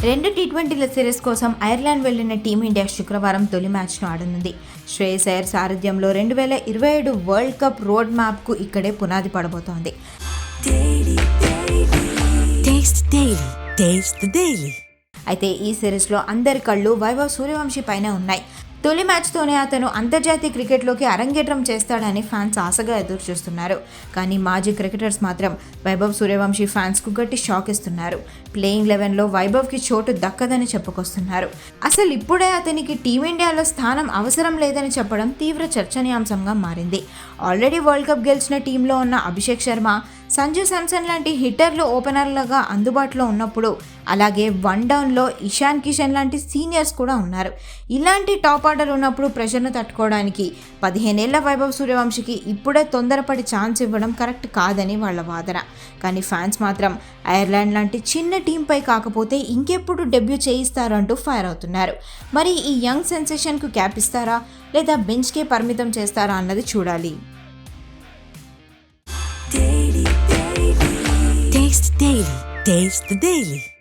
2 టీ20ల series కోసం Ireland వెళ్లిన team India శుక్రవారం తొలి మ్యాచ్ను ఆడనుంది. శ్రేయస్ అయ్యర్ సారథ్యంలో 2027 వరల్డ్ కప్ రోడ్ మ్యాప్కు ఇక్కడే పునాది పడబోతోంది. అయితే ఈ సిరీస్లో అందరి కళ్ళు వైభవ్ సూర్యవంశీ పైన ఉన్నాయి. తొలి మ్యాచ్తోనే అతను అంతర్జాతీయ క్రికెట్లోకి అరంగేట్రం చేస్తాడని ఫ్యాన్స్ ఆశగా ఎదురు చూస్తున్నారు. కానీ మాజీ క్రికెటర్స్ మాత్రం వైభవ్ సూర్యవంశీ ఫ్యాన్స్కు గట్టి షాక్ ఇస్తున్నారు. ప్లేయింగ్ 11లో వైభవ్కి చోటు దక్కదని చెప్పుకొస్తున్నారు. అసలు ఇప్పుడే అతనికి టీమిండియాలో స్థానం అవసరం లేదని చెప్పడం తీవ్ర చర్చనీయాంశంగా మారింది. ఆల్రెడీ వరల్డ్ కప్ గెలిచిన టీంలో ఉన్న అభిషేక్ శర్మ, సంజు శాంసన్ లాంటి హిట్టర్లు ఓపెనర్లుగా అందుబాటులో ఉన్నప్పుడు, అలాగే వన్ డౌన్లో ఇషాన్ కిషన్ లాంటి సీనియర్స్ కూడా ఉన్నారు. ఇలాంటి టాప్ ఆర్డర్ ఉన్నప్పుడు ప్రెషర్ను తట్టుకోవడానికి 15 ఏళ్ల వైభవ్ సూర్యవంశీకి ఇప్పుడే తొందరపడి ఛాన్స్ ఇవ్వడం కరెక్ట్ కాదని వాళ్ళ వాదన. కానీ ఫ్యాన్స్ మాత్రం ఐర్లాండ్ లాంటి చిన్న టీంపై కాకపోతే ఇంకెప్పుడు డెబ్యూ చేయిస్తారు అంటూ ఫైర్ అవుతున్నారు. మరి ఈ యంగ్ సెన్సేషన్కు క్యాప్ ఇస్తారా లేదా బెంచ్కే పరిమితం చేస్తారా అన్నది చూడాలి. Taste the Daily.